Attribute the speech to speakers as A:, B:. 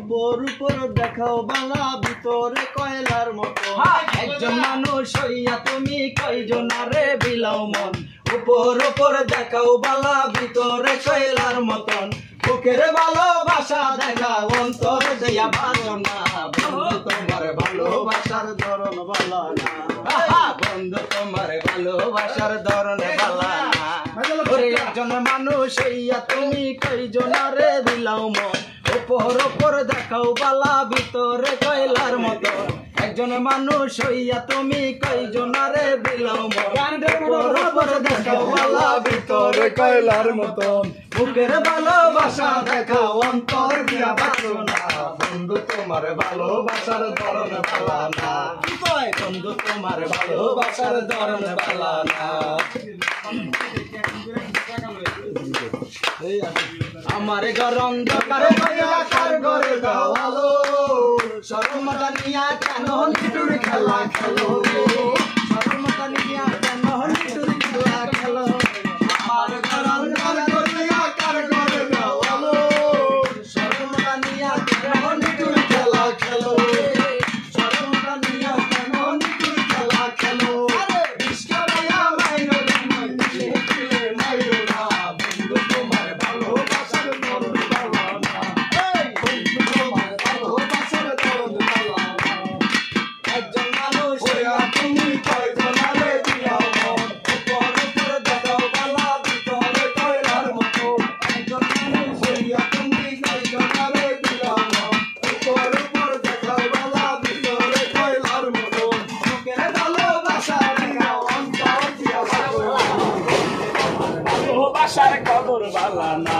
A: উপর উপর দেখাও বালা ভিতরে কয়লার মতো একজন মানুষ হইয়া তুমি কয়জনারে বিলাও মন উপর উপর দেখাও বালা ভিতরে কয়লার মতন বুকের ভালোবাসা দেখা অন্তর দিয়া ভালো না বন্ধু তোমার ভালোবাসার ধরন ভালো না বন্ধু তোমার ভালোবাসার ধরন ভালো না একজন মানুষ হইয়া তুমি কয়জনারে বিলাও মন উপর উপর দেখাও বালা ভিতরে কয়লার মতো একজন মানুষ হইয়া তুমি কয়জনারে বিলাও মন উপর উপর দেখাও বালা ভিতরে কয়লার মতো বুকের ভালোবাসা দেখাও অন্তর দিয়া ভালো না বন্ধু তোমার ভালোবাসার ধরন ভালো না বন্ধু তোমার ভালোবাসার ধরন ভালো না আমার ঘর অন্ধকারে কার ঘরে দাও আলো শরমটা নিয়া কেন নিটুর খেলা খেলো শরমটা নিয়া কেন নিটুর খেলা খেলো আমার ঘর অন্ধকারে কার ঘরে দাও আলো শরমটা নিয়া কেন নিটুর খেলা খেলো শরমটা নিয়া কেন নিটুর খেলা খেলো ইশকা মায়া মাইরো মাইরো না বন্ধু তোমার ভালোবাসার ধরন ভালো না বন্ধু তোমার ভালোবাসার ধরন ভালো না একজন মানুষ হইয়া তুমি কয়জনারে বিলাও মন উপর উপর দেখাও বালা ভিতরে কয়লার মতো একজন মানুষ হইয়া তুমি কয়জনারে বিলাও মন উপর উপর দেখাও বালা ভিতরে কয়লার মতো বুকের ভালোবাসা দেখাও অন্তর দিয়া ভালো ভালোবাসার কদর ভালো না